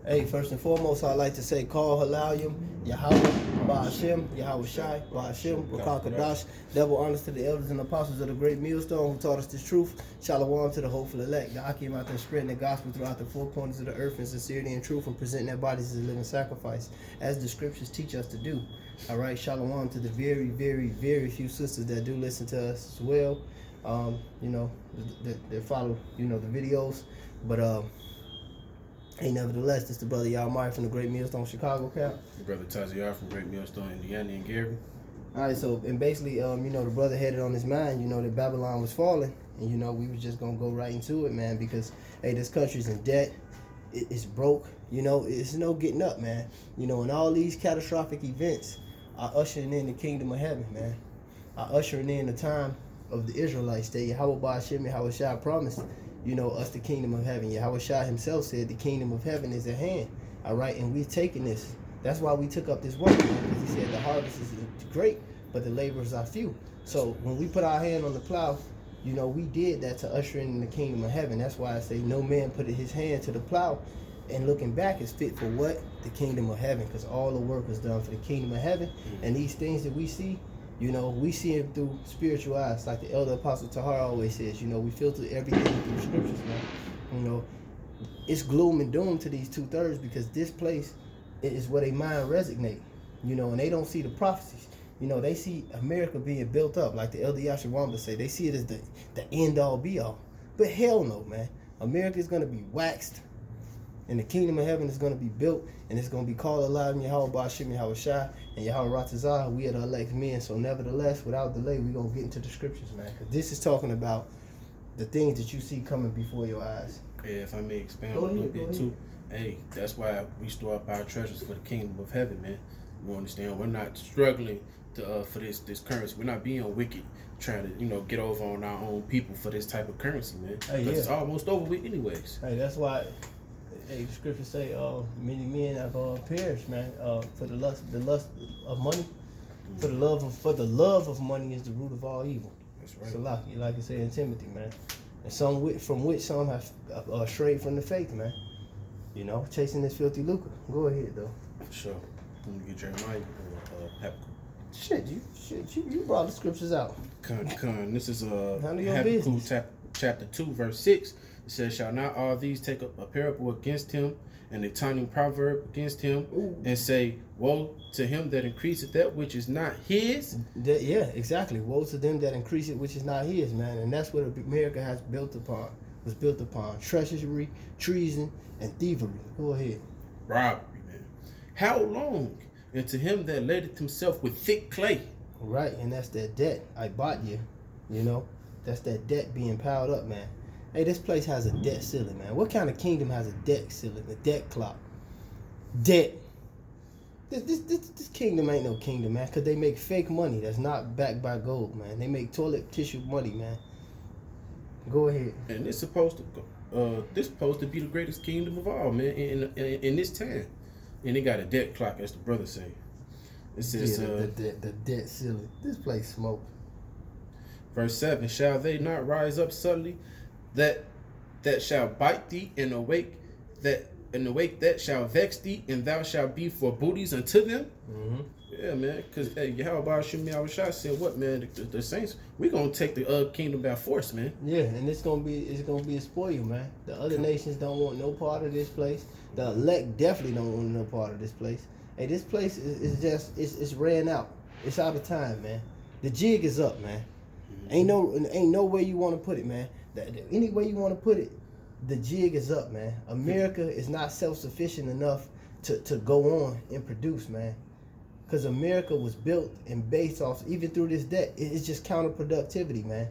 Hey, first and foremost, I'd like to say, Call Halayim, Yahweh, Ba'ashem, Yahweh Shai, Ba'ashem, Rakakadash. Double honors to the elders and apostles of the great millstone who taught us this truth. Shalom to the hopeful elect. The Akim out there spreading the gospel throughout the four corners of the earth in sincerity and truth and presenting their bodies as a living sacrifice, as the scriptures teach us to do. All right, shalom to the very, very, very few sisters that do listen to us as well. That follow, the videos. But, hey, nevertheless, this is the brother Yalmari from the Great Millstone Chicago camp. Your brother Taziar from Great Millstone, Indiana, and Gary. All right, so, and basically, the brother had it on his mind, that Babylon was falling. And, we was just going to go right into it, man, because, hey, this country's in debt. It's broke. It's no getting up, man. And all these catastrophic events are ushering in the kingdom of heaven, man. Are ushering in the time of the Israelites that Yahweh Ba'ashem, Yahweh Shai promised, us the kingdom of heaven. Yahweh Shai himself said the kingdom of heaven is at hand. All right, and we've taken this. That's why we took up this work, because he said the harvest is great, but the laborers are few. So when we put our hand on the plow, we did that to usher in the kingdom of heaven. That's why I say no man put his hand to the plow and looking back is fit for what? The kingdom of heaven, because all the work was done for the kingdom of heaven. And these things that we see, we see it through spiritual eyes, like the elder apostle Tahar always says. We filter everything through scriptures, man. It's gloom and doom to these 2/3 because this place is where their mind resonate, and they don't see the prophecies. They see America being built up, like the elder Yashawamba say. They see it as the end all be all. But hell no, man. America is going to be waxed, and the kingdom of heaven is going to be built, and it's going to be called alive in Yahweh Ba'ashem, Yahweh Shai, and Yahweh Ratazah. We are the elect men. So nevertheless, without delay, we're going to get into the scriptures, man. Because this is talking about the things that you see coming before your eyes. Yeah, if I may expand a little bit too. Hey, that's why we store up our treasures for the kingdom of heaven, man. You understand? We're not struggling for this currency. We're not being wicked, trying to get over on our own people for this type of currency, man. Because it's almost over with anyways. Hey, that's why. Hey, the scriptures say, many men have perished, man, for the lust of money. For the love of money is the root of all evil. That's right. So like it said in Timothy, man. And from which some have strayed from the faith, man. Chasing this filthy lucre. Go ahead, though. For sure. Let me get Jeremiah or Shit, you brought the scriptures out. This is Habakkuk chapter 2, verse 6. It says, shall not all these take up a parable against him, and a turning proverb against him, and say, woe to him that increaseth that which is not his? Yeah, exactly. Woe to them that increase it which is not his, man. And that's what America was built upon. Treachery, treason, and thievery. Go ahead. Robbery, man. How long? And to him that ladeth himself with thick clay. Right, and that's that debt I bought you. That's that debt being piled up, man. Hey, this place has a debt ceiling, man. What kind of kingdom has a debt ceiling, a debt clock? Debt. This kingdom ain't no kingdom, man, because they make fake money that's not backed by gold, man. They make toilet tissue money, man. Go ahead. And it's supposed to be the greatest kingdom of all, man, in this time. And they got a debt clock, as the brother say. It says the debt ceiling. This place smoke. Verse 7, shall they not rise up suddenly that shall bite thee, and awake that shall vex thee, and thou shalt be for booties unto them? Mm-hmm. Yeah, man, because Yahweh Ba'ashem Yahweh Shai said, what, man, the saints, we're gonna take the kingdom by force, man. Yeah, and it's gonna be a spoil, man. The other nations don't want no part of this place. The elect definitely don't want no part of this place. Hey, this place is just it's ran out. It's out of time, man. The jig is up, man. Ain't no way you want to put it, man. Any way you want to put it, the jig is up, man. America is not self-sufficient enough to go on and produce, man. Because America was built and based off, even through this debt, it's just counterproductivity, man.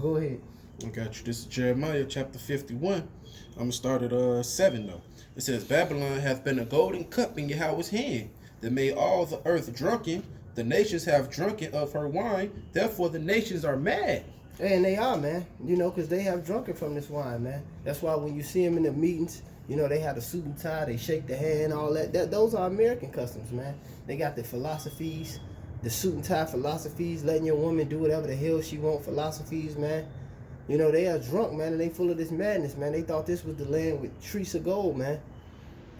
Go ahead. I got you. This is Jeremiah chapter 51. I'm going to start at 7, though. It says, Babylon hath been a golden cup in Yahweh's hand, that made all the earth drunken. The nations have drunken of her wine, therefore the nations are mad. And they are, man. Because they have drunken from this wine, man. That's why when you see them in the meetings, they have a suit and tie, they shake the hand, all that. Those are American customs, man. They got the philosophies, the suit and tie philosophies, letting your woman do whatever the hell she want philosophies, man. They are drunk, man, and they full of this madness, man. They thought this was the land with trees of gold, man.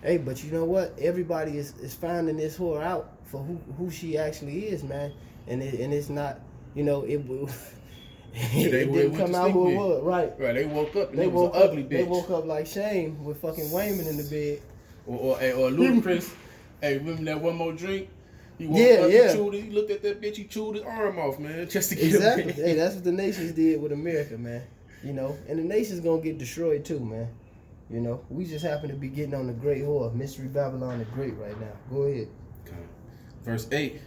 Hey, but you know what? Everybody is finding this whore out for who she actually is, man. And it's not, it it didn't come out who it was, right? Right, they woke up and it was an ugly bitch. They woke up like Shane with fucking Wayman in the bed. Or Ludacris. Hey, remember that One More Drink? He woke up, he looked at that bitch, he chewed his arm off, man, just to get him. Hey, that's what the nations did with America, man. And the nation's gonna get destroyed too, man. We just happen to be getting on the great whore, Mystery Babylon the Great right now. Go ahead. Okay. Verse 8,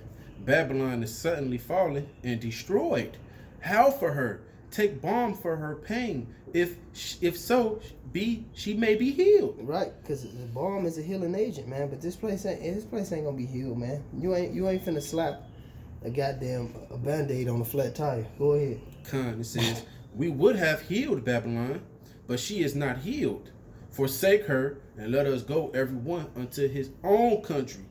Babylon is suddenly fallen and destroyed. Howl for her, take balm for her pain. If so, she may be healed. Right, because the balm is a healing agent, man. But this place ain't gonna be healed, man. You ain't finna slap a Band-Aid on a flat tire. Go ahead. It says, we would have healed Babylon, but she is not healed. Forsake her, and let us go every one unto his own country.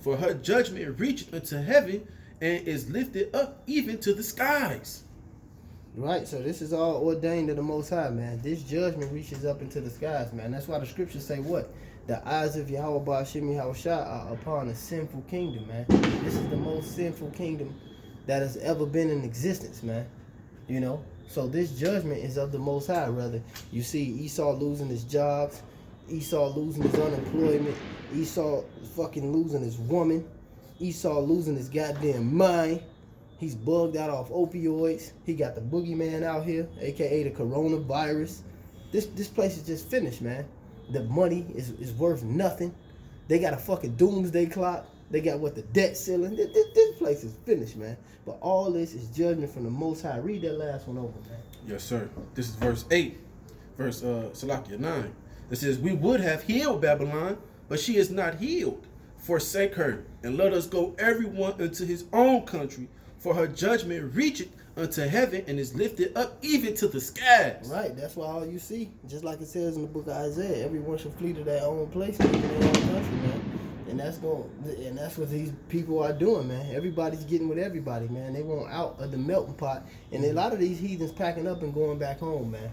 For her judgment reacheth unto heaven, and is lifted up even to the skies. Right, so this is all ordained of the Most High, man. This judgment reaches up into the skies, man. That's why the scriptures say what? The eyes of Yahweh Ba'ashim Yahushua are upon a sinful kingdom, man. This is the most sinful kingdom that has ever been in existence, man. So this judgment is of the Most High, rather. You see Esau losing his jobs, Esau losing his unemployment, Esau fucking losing his woman, Esau losing his goddamn mind. He's bugged out off opioids. He got the boogeyman out here, aka the coronavirus. This place is just finished, man. The money is worth nothing. They got a fucking doomsday clock. They got the debt ceiling. This place is finished, man. But all this is judgment from the Most High. Read that last one over, man. Yes, sir. This is verse 8. Verse Salakia 9. It says, we would have healed Babylon, but she is not healed. Forsake her, and let us go everyone into his own country. For her judgment reacheth unto heaven, and is lifted up even to the skies. Right, that's why all you see, just like it says in the book of Isaiah, everyone should flee to their own place, in their own country, man. And that's what these people are doing, man. Everybody's getting with everybody, man. They want out of the melting pot, and a lot of these heathens packing up and going back home, man.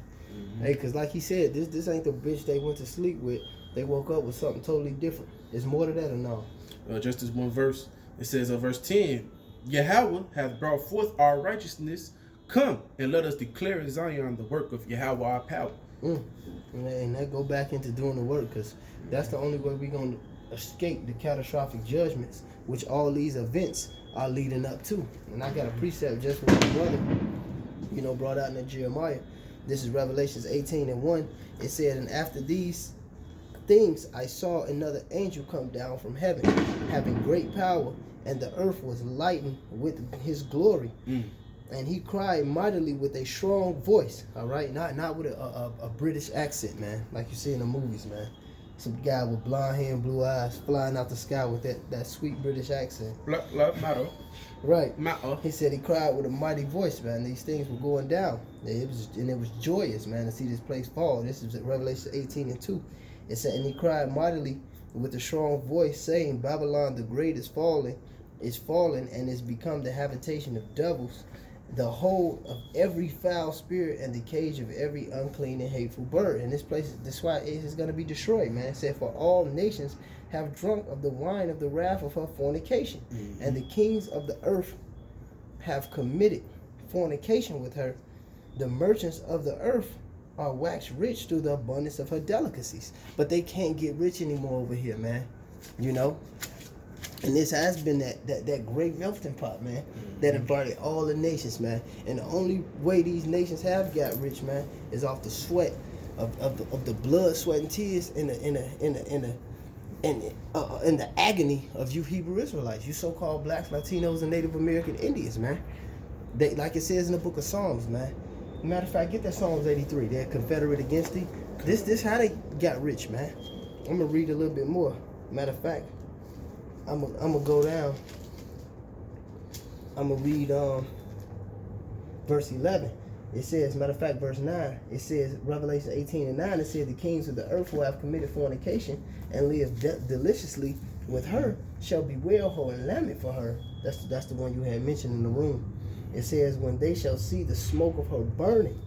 Hey, because like he said, this ain't the bitch they went to sleep with. They woke up with something totally different. It's more to that or no? Just this one verse. It says, verse 10, Yahweh hath brought forth our righteousness. Come and let us declare in Zion the work of Yahweh our power. And that go back into doing the work, because that's the only way we're going to escape the catastrophic judgments, which all these events are leading up to. And I got a precept just for my brother, brought out in the Jeremiah. This is Revelations 18:1. It said, and after these things I saw another angel come down from heaven, having great power, and the earth was lightened with his glory. And he cried mightily with a strong voice. All right, not with a British accent, man, like you see in the movies, man. Some guy with blonde hair and blue eyes flying out the sky with that sweet British accent. Right. He said he cried with a mighty voice, man. These things were going down. It was joyous, man, to see this place fall. This is Revelation 18:2. It said, and he cried mightily with a strong voice, saying, Babylon the great is fallen, and is become the habitation of devils, the hold of every foul spirit, and the cage of every unclean and hateful bird. And this place, that's why it is going to be destroyed, man. It said, for all nations have drunk of the wine of the wrath of her fornication, and the kings of the earth have committed fornication with her. The merchants of the earth are waxed rich through the abundance of her delicacies. But they can't get rich anymore over here, man. And this has been that great melting pot, man, that invited all the nations, man. And the only way these nations have got rich, man, is off the sweat of the blood, sweat, and tears in the agony of you Hebrew Israelites, you so-called blacks, Latinos, and Native American Indians, man. They, like it says in the book of Psalms, man. Matter of fact, get that Psalms 83. They're Confederate against thee. This how they got rich, man. I'm gonna read a little bit more. Matter of fact, I'm gonna go down. I'm gonna read verse 11. It says, matter of fact, verse 9. It says, Revelation 18:9. It says, the kings of the earth who have committed fornication and live deliciously with her shall bewail her and lament for her. That's the one you had mentioned in the room. It says, when they shall see the smoke of her burning,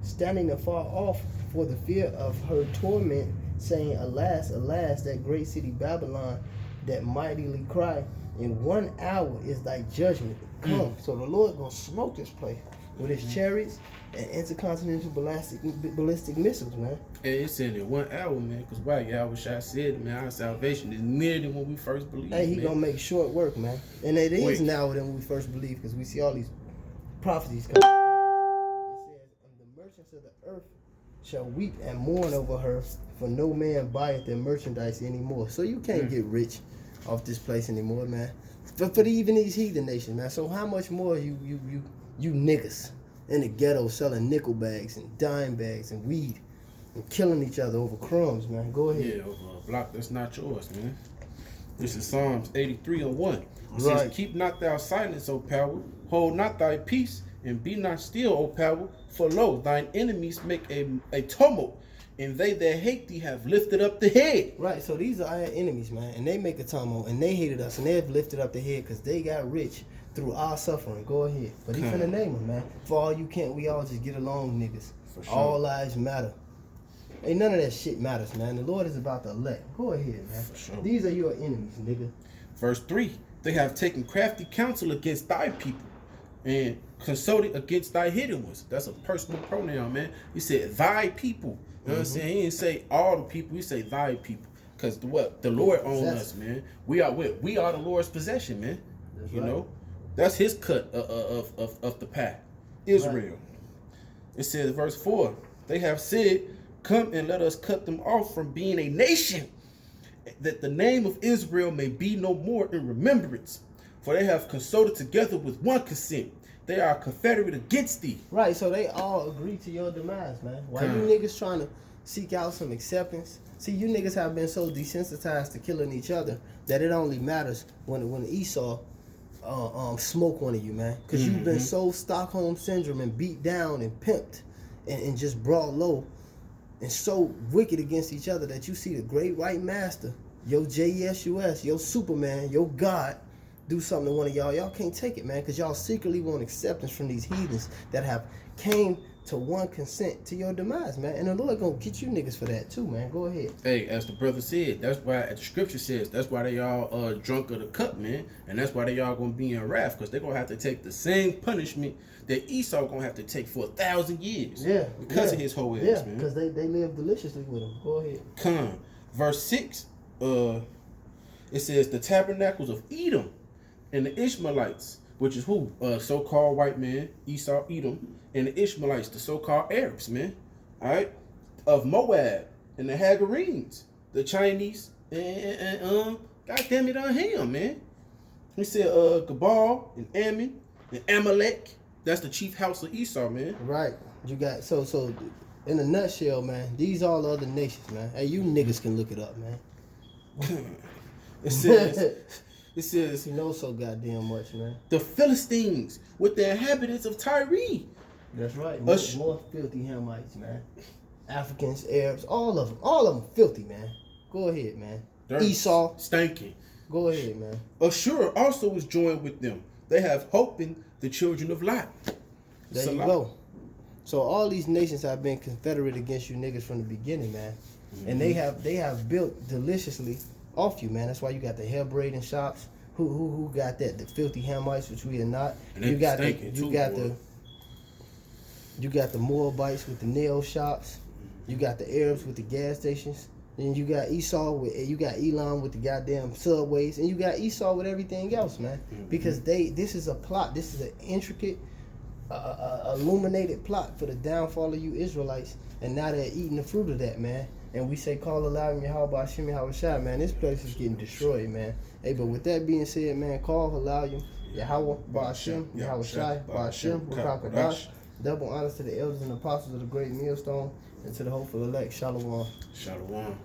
standing afar off for the fear of her torment saying, alas, alas, that great city Babylon, that mightily cry, in 1 hour is thy judgment come. So the Lord gonna smoke this place with his chariots and intercontinental ballistic missiles, man. And it's in 1 hour, man, because why? Yeah, I wish I said, man, our salvation is nearer than when we first believed. Hey, he man. gonna make short work, man. And it is Quick. now than when we first believed, because we see all these prophecies coming. It says, and the merchants of the earth shall weep and mourn over her, for no man buyeth their merchandise anymore. So you can't get rich off this place anymore, man. But for even these heathen nations, man. So how much more you niggas in the ghetto selling nickel bags and dime bags and weed and killing each other over crumbs, man? Go ahead. Yeah, over a block that's not yours, man. This is Psalms 83:1. It Right. says, keep not thou silence, O power, hold not thy peace, and be not still, O power, for lo, thine enemies make a tumult, and they that hate thee have lifted up the head. Right, so these are our enemies, man, and they make a tumult, and they hated us, and they have lifted up their head because they got rich through our suffering. Go ahead. But he finna name them, man. For all you can't, we all just get along, niggas. For sure. All lives matter. Ain't none of that shit matters, man. The Lord is about to elect. Go ahead, man. For sure. These are your enemies, nigga. Verse 3, they have taken crafty counsel against thy people, and consulted against thy hidden ones. That's a personal pronoun, man. He said thy people. You know what I'm saying? He didn't say all the people. He say thy people. Because the Lord owns us, man. We are the Lord's possession, man. That's you right. know? That's his cut of the pie. Israel. Right. It says, verse 4, they have said, come and let us cut them off from being a nation, that the name of Israel may be no more in remembrance. For they have consulted together with one consent. They are confederate against thee. Right, so they all agree to your demise, man. Why you niggas trying to seek out some acceptance? See, you niggas have been so desensitized to killing each other that it only matters when Esau smoke one of you, man. Because you've been so Stockholm syndrome and beat down and pimped and just brought low and so wicked against each other that you see the great white master, your JESUS, your Superman, your God, do something to one of y'all. Y'all can't take it, man, because y'all secretly want acceptance from these heathens that have came to one consent to your demise, man. And the Lord gonna get you niggas for that too, man. Go ahead. Hey, as the brother said, that's why the scripture says that's why they all drunk of the cup, man, and that's why they all gonna be in wrath, because they're gonna have to take the same punishment that Esau gonna have to take for 1,000 years. Yeah, because of his whole ass, yeah, man. because they live deliciously with him. Go ahead. Come, verse 6. It says the tabernacles of Edom and the Ishmaelites, which is who? So-called white man, Esau, Edom, and the Ishmaelites, the so-called Arabs, man. All right, of Moab and the Hagarenes, the Chinese, and goddamn it, him, man. He said Gabal and Ammon and Amalek. That's the chief house of Esau, man. Right. You got so in a nutshell, man. These all the other nations, man. Hey, you niggas can look it up, man. It says you know so goddamn much, man. the Philistines with the inhabitants of Tyre. That's right. More filthy Hamites, man. Africans, Arabs, all of them filthy, man. Go ahead, man. Dirty, Esau, stinking. Go ahead, man. Ashur also was joined with them. They have hope in the children of Lot. There you go. So all these nations have been confederate against you niggas from the beginning, man. And they have built deliciously off you, man. That's why you got the hair braiding shops. Who got that? The filthy Hamites, which we are not. And You got the Moabites with the nail shops. You got the Arabs with the gas stations. Then you got Elam with the goddamn subways, and you got Esau with everything else, man. Because this is a plot. This is an intricate, illuminated plot for the downfall of you Israelites, and now they're eating the fruit of that, man. And we say, call aloud in Yahweh Hashem Yahweh, man. This place is getting destroyed, man. Hey, but with that being said, man, call aloud Yahweh Hashem Yahweh Hashem Wakakadash. Double honors to the elders and apostles of the great millstone, and to the hopeful elect. Shalom. Shalom.